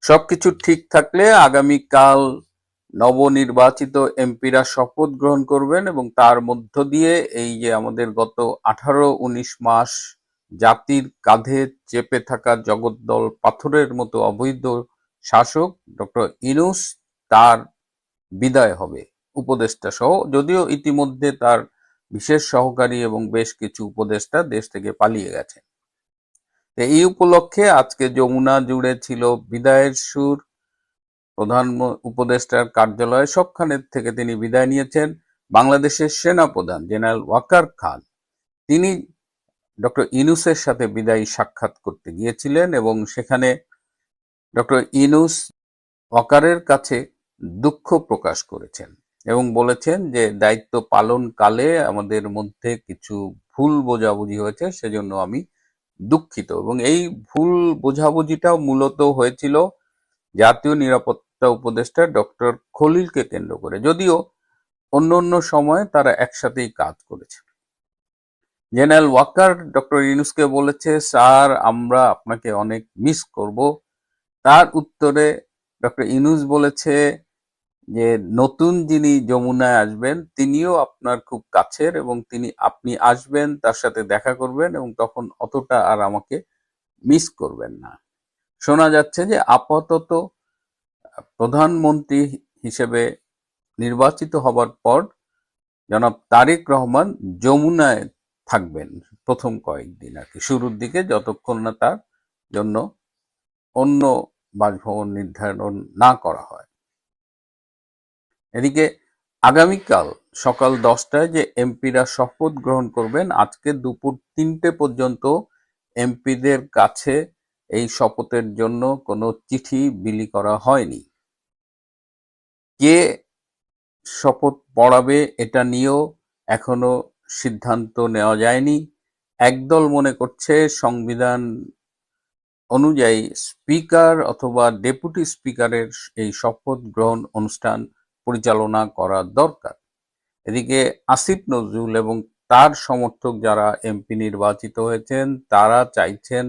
সবকিছু ঠিক থাকলে আগামীকাল নবনির্বাচিত এমপিরা শপথ গ্রহণ করবেন এবং তার মধ্য দিয়ে এই যে আমাদের গত 18-19 মাস জাতির কাঁধে চেপে থাকা জগদ্দল পাথরের মতো অবৈধ শাসক ডক্টর ইউনূস তার বিদায় হবে উপদেষ্টা সহ, যদিও ইতিমধ্যে তার বিশেষ সহকারী এবং বেশ কিছু উপদেষ্টা দেশ থেকে পালিয়ে গেছে। এই উপলক্ষে আজকে যমুনা জুড়ে ছিল বিদায়ের সুর। প্রধান উপদেষ্টার কার্যালয়ে সবখানের থেকে তিনি বিদায় নিয়েছেন। বাংলাদেশের সেনাপ্রধান জেনারেল ওয়াকার খান তিনি ডক্টর ইউনূসের সাথে বিদায়ী সাক্ষাৎ করতে গিয়েছিলেন এবং সেখানে ডক্টর ইউনূস ওয়াকারের কাছে দুঃখ প্রকাশ করেছেন এবং বলেছেন যে দায়িত্ব পালনকালে আমাদের মধ্যে কিছু ভুল বোঝাবুঝি হয়েছে, সেজন্য আমি দুঃখিত। এবং এই ভুল বোঝাবুঝিটাও মূলত হয়েছিল জাতীয় নিরাপত্তা উপদেষ্টা ডক্টর খলিলকে কেন্দ্র করে, যদিও অন্য অন্য সময় তারা একসাথেই কাজ করেছে। জেনারেল ওয়াকার ডক্টর ইউনূসকে বলেছে, স্যার আমরা আপনাকে অনেক মিস করব। তার উত্তরে ডক্টর ইউনূস বলেছে যে নতুন যিনি যমুনায় আসবেন তিনিও আপনার খুব কাছের এবং আপনি আসবেন, তার সাথে দেখা করবেন এবং তখন অতটা আর আমাকে মিস করবেন না। শোনা যাচ্ছে যে আপাতত প্রধানমন্ত্রী হিসেবে নির্বাচিত হবার পর জনাব তারেক রহমান যমুনায় থাকবেন প্রথম কয়েকদিন, আর কি শুরুর দিকে, যতক্ষণ না তার জন্য অন্য বাসভবন নির্ধারণ না করা হয়। এদিকে আগামীকাল সকাল 10টায় যে এমপিরা শপথ গ্রহণ করবেন, আজকে দুপুর 3টে পর্যন্ত এমপিদের কাছে এই শপথের জন্য কোনো চিঠি বিলি করা হয়নি। কে শপথ পড়াবে এটা নিয়েও এখনো সিদ্ধান্ত নেওয়া যায়নি। একদল মনে করছে সংবিধান অনুযায়ী স্পিকার অথবা ডেপুটি স্পিকারের এই শপথ গ্রহণ অনুষ্ঠান পরিচালনা করা দরকার। এদিকে আসিফ নজরুল এবং তার সমর্থক যারা এমপি নির্বাচিত হয়েছেন তারা চাইছেন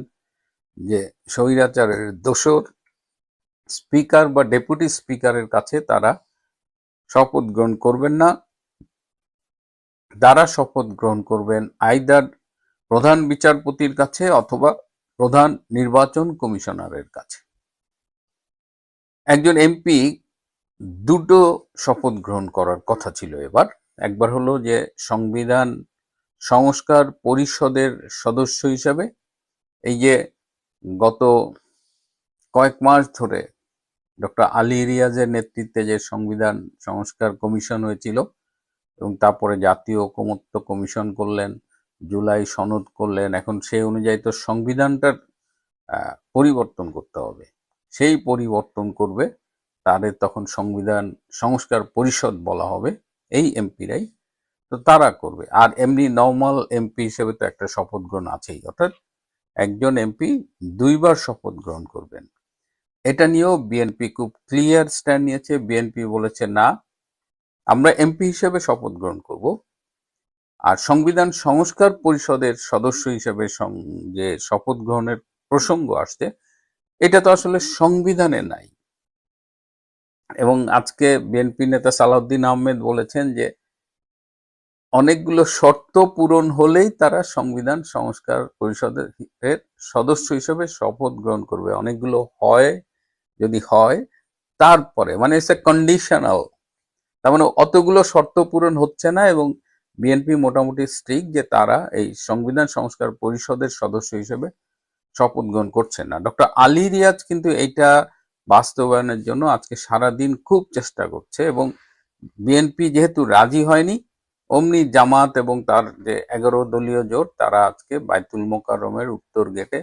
যে স্বৈরাচারের দোসর স্পিকার বা ডেপুটি স্পিকারের কাছে তারা শপথ গ্রহণ করবেন না। তারা শপথ গ্রহণ করবেন আইদার প্রধান বিচারপতির কাছে অথবা প্রধান নির্বাচন কমিশনারের কাছে। একজন এমপি দুটো শপথ গ্রহণ করার কথা ছিল এবার। একবার হলো যে সংবিধান সংস্কার পরিষদের সদস্য হিসেবে, এই যে গত কয়েক মাস ধরে ডক্টর আলী রিয়াজের নেতৃত্বে যে সংবিধান সংস্কার কমিশন হয়েছিল এবং তারপরে জাতীয় ঐকমত্য কমিশন করলেন, জুলাই সনদ করলেন, এখন সেই অনুযায়ী তো সংবিধানটার পরিবর্তন করতে হবে, সেই পরিবর্তন করবে, তাদের তখন সংবিধান সংস্কার পরিষদ বলা হবে, এই এমপিরাই তো তারা করবে। আর এমনি নর্মাল এমপি হিসেবে তো একটা শপথ গ্রহণ আছেই, অর্থাৎ একজন এমপি দুইবার শপথ গ্রহণ করবেন। এটা নিয়েও বিএনপি খুব ক্লিয়ার স্ট্যান্ড নিয়েছে। বিএনপি বলেছে না, আমরা এমপি হিসেবে শপথ গ্রহণ করব, আর সংবিধান সংস্কার পরিষদের সদস্য হিসেবে যে শপথ গ্রহণের প্রসঙ্গ আসছে এটা তো আসলে সংবিধানে নাই। এবং আজকে বিএনপি নেতা সালাউদ্দিন আহমেদ বলেছেন যে অনেকগুলো শর্ত পূরণ হলেই তারা সংবিধান সংস্কার পরিষদের সদস্য হিসেবে শপথ গ্রহণ করবে, অনেকগুলো যদি হয় তারপরে, মানে ইটস এ কন্ডিশনাল। তার মানে অতগুলো শর্ত পূরণ হচ্ছে না এবং বিএনপি মোটামুটি স্ট্রিক্ট যে তারা এই সংবিধান সংস্কার পরিষদের সদস্য হিসেবে শপথ গ্রহণ করছেন না। ডক্টর আলী রিয়াজ কিন্তু এইটা বাস্তবায়নের জন্য আজকে সারাদিন খুব চেষ্টা করছে এবং বিএনপি যেহেতু রাজি হয়নি, অমনি জামাত এবং তার যে 11 দলীয় জোট তারা আজকে বাইতুল মোকাররমের উত্তর গেটে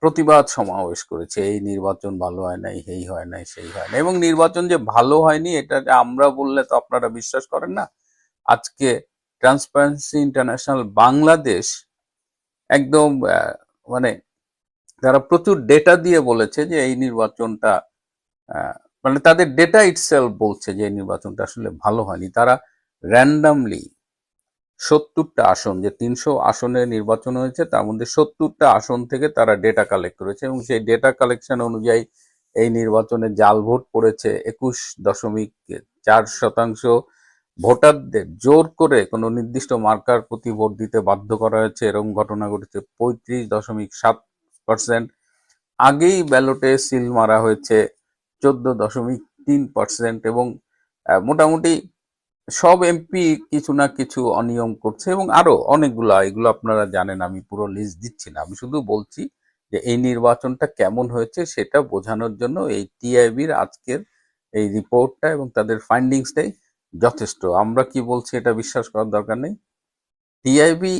প্রতিবাদ সমাবেশ করেছে। এই নির্বাচন ভালো হয় নাই, এই হয় নাই, সেই হয় না, এবং নির্বাচন যে ভালো হয়নি এটা আমরা বললে তো আপনারা বিশ্বাস করেন না। আজকে ট্রান্সপারেন্সি ইন্টারন্যাশনাল বাংলাদেশ একদম মানে তারা প্রচুর ডেটা দিয়ে বলেছে যে এই নির্বাচনটা মানে তাদের ডেটা ইটসেলফ বলছে যে এই নির্বাচনটা আসলে ভালো হয়নি। তারা র্যান্ডামলি 70টা আসন, যে 300 আসনে নির্বাচন হয়েছে তার মধ্যে 70টা আসন থেকে তারা ডেটা কালেক্ট করেছে এবং সেই ডেটা কালেকশন অনুযায়ী এই নির্বাচনে জাল ভোট পড়েছে 21.4%। ভোটারদের জোর করে কোনো নির্দিষ্ট মার্কার প্রতি ভোট দিতে বাধ্য করা হয়েছে, এরকম ঘটনা ঘটেছে 35.7%। আগেই ব্যালটে সিল মারা হয়েছে 14.3%। এবং মোটামুটি সব এমপি কিছু না কিছু অনিয়ম করছে, এবং আরো অনেকগুলো, এগুলো আপনারা জানেন, আমি পুরো লিস্ট দিচ্ছি না, আমি শুধু বলছি যে এই নির্বাচনটা কেমন হয়েছে সেটা বোঝানোর জন্য এই টিআইবির আজকের এই রিপোর্টটা এবং তাদের ফাইন্ডিংসটাই যথেষ্ট। আমরা কি বলছি এটা বিশ্বাস করার দরকার নেই। টিআইবি,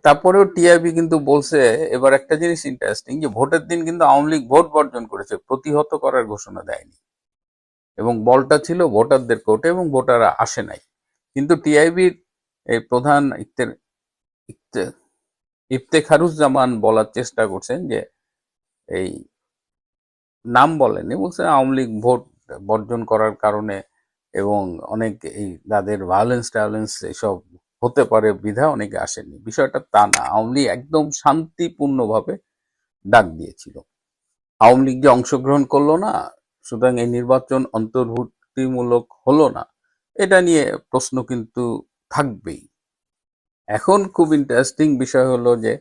তারপরেও টিআইবি কিন্তু বলছে এবার একটা জিনিস ইন্টারেস্টিং, যে ভোটের দিন কিন্তু আওয়ামী লীগ ভোট বর্জন করেছে, প্রতিহত করার ঘোষণা দেয়নি, এবং বলটা ছিল ভোটারদের কোর্টে এবং ভোটাররা আসে নাই। কিন্তু টিআইবির এই প্রধান ইফতেখারুজ্জামান বলার চেষ্টা করছেন যে এই নাম বলেনি, বলছে আওয়ামী লীগ ভোট বর্জন করার কারণে এবং অনেক এই যাদের ভায়োলেন্স টায়োলেন্স এসব হতে পারে বিধায় অনেকে আসেনি। বিষয়টা তা না, আওয়ামী লীগ একদম শান্তিপূর্ণভাবে ডাক দিয়েছিল। আওয়ামী লীগ যে অংশগ্রহণ করলো না, সুতরাং এই নির্বাচন অন্তর্ভুক্তিমূলক হলো না, এটা নিয়ে প্রশ্ন কিন্তু থাকবেই। এখন খুব ইন্টারেস্টিং বিষয় হলো যে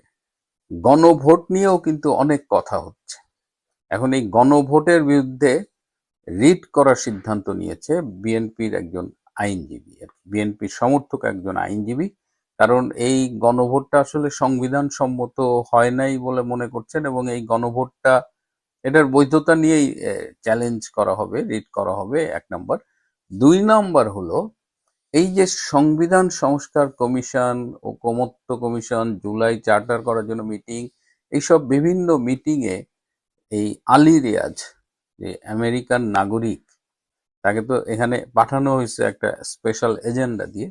গণভোট নিয়েও কিন্তু অনেক কথা হচ্ছে। এখন এই গণভোটের বিরুদ্ধে রিট করার সিদ্ধান্ত নিয়েছে বিএনপির একজন আইনজীবী, বিএনপির সমর্থক একজন আইনজীবী। কারণ এই গণভোটটা আসলে সংবিধান সম্মত হয় নাই বলে মনে করছেন, এবং এই গণভোটটা এটার বৈধতা নিয়েই চ্যালেঞ্জ করা হবে, রিট করা হবে, 1 নম্বর। 2 নম্বর হলো এই যে সংবিধান সংস্কার কমিশন, ঐকমত্য কমিশন, জুলাই চার্টার করার জন্য মিটিং, এইসব বিভিন্ন মিটিংয়ে এই আলী রিয়াজ, যে আমেরিকান নাগরিক, তাকে তো এখানে পাঠানো হয়েছে একটা স্পেশাল এজেন্ডা দিয়ে।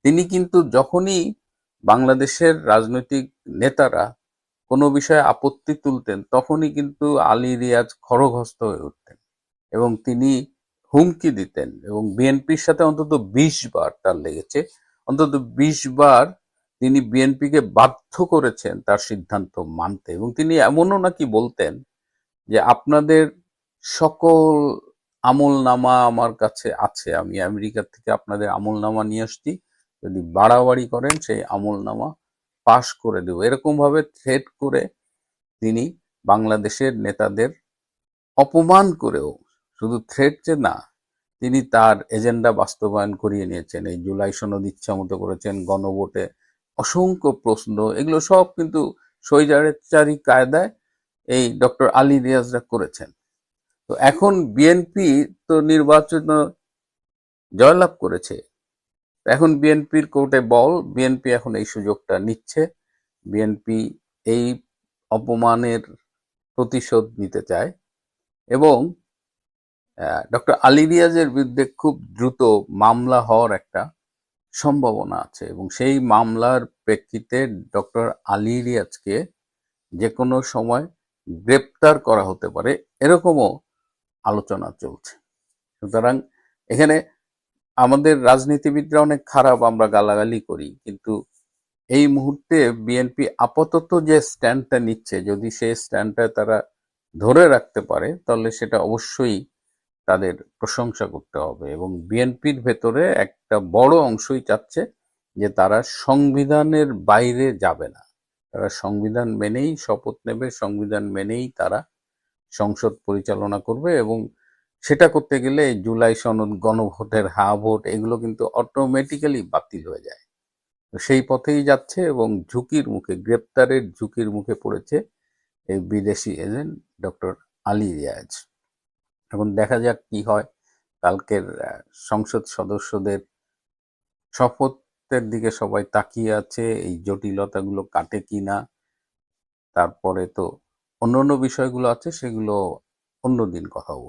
তিনি কিন্তু যখনই বাংলাদেশের রাজনৈতিক নেতারা কোনো বিষয়ে আপত্তি তুলতেন, তখনই কিন্তু আলী রিয়াজ খড়গহস্ত হয়ে উঠতেন এবং তিনি হুমকি দিতেন, এবং বিএনপির সাথে অন্তত 20 বার তার লেগেছে, অন্তত 20 বার তিনি বিএনপিকে বাধ্য করেছেন তার সিদ্ধান্ত মানতে। এবং তিনি এমনও নাকি বলতেন যে আপনাদের সকল আমলনামা আমার কাছে আছে, আমি আমেরিকা থেকে আপনাদের আমলনামা নিয়ে আসছি, যদি বাড়াবাড়ি করেন সেই আমলনামা পাশ করে দেব, এরকম ভাবে থ্রেট করে তিনি বাংলাদেশের নেতাদের অপমান করেও, শুধু থ্রেট যে না, তিনি তার এজেন্ডা বাস্তবায়ন করিয়ে নিয়েছেন। এই জুলাই সনদ ইচ্ছা মতো করেছেন, গণভোটে অসংখ্য প্রশ্ন, এগুলো সব কিন্তু স্বৈরাচারী কায়দায় এই ডক্টর আলী রিয়াজরা করেছেন। তো এখন বিএনপি তো নির্বাচন জয়লাভ করেছে, এখন বিএনপির কোর্টে বল, বিএনপি এখন এই সুযোগটা নিচ্ছে, বিএনপি এই অপমানের প্রতিশোধ নিতে চায়, এবং ডক্টর আলী রিয়াজের বিরুদ্ধে খুব দ্রুত মামলা হওয়ার একটা সম্ভাবনা আছে, এবং সেই মামলার প্রেক্ষিতে ডক্টর আলী রিয়াজকে যে কোনো সময় গ্রেপ্তার করা হতে পারে, এরকমও আলোচনা চলছে। সুতরাং এখানে আমাদের রাজনীতিবিদরা অনেক খারাপ, আমরা গালাগালি করি, কিন্তু এই মুহূর্তে বিএনপি আপাতত যে স্ট্যান্ডটা নিচ্ছে, যদি সেই স্ট্যান্ডটা তারা ধরে রাখতে পারে, তাহলে সেটা অবশ্যই তাদের প্রশংসা করতে হবে। এবং বিএনপির ভেতরে একটা বড় অংশই চাচ্ছে যে তারা সংবিধানের বাইরে যাবে না, তারা সংবিধান মেনেই শপথ নেবে, সংবিধান মেনেই তারা সংসদ পরিচালনা করবে, এবং সেটা করতে গেলে জুলাই সনদ, গণভোটের হা ভোট, এগুলো কিন্তু অটোমেটিক্যালি বাতিল হয়ে যায়। সেই পথেই যাচ্ছে, এবং ঝুঁকির মুখে, গ্রেপ্তারের ঝুঁকির মুখে পড়েছে এই বিদেশি এজেন্ট ডক্টর আলী রিয়াজ। এখন দেখা যাক কি হয়। কালকের সংসদ সদস্যদের শপথের দিকে সবাই তাকিয়ে আছে, এই জটিলতাগুলো কাটে কিনা। তারপরে তো অন্য অন্য বিষয়গুলো আছে, সেগুলো অন্যদিন কথা বলবো।